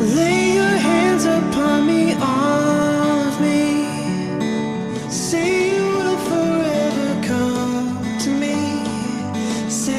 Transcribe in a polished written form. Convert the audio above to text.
Lay your hands upon me, all of me. Say you will forever come to me. Say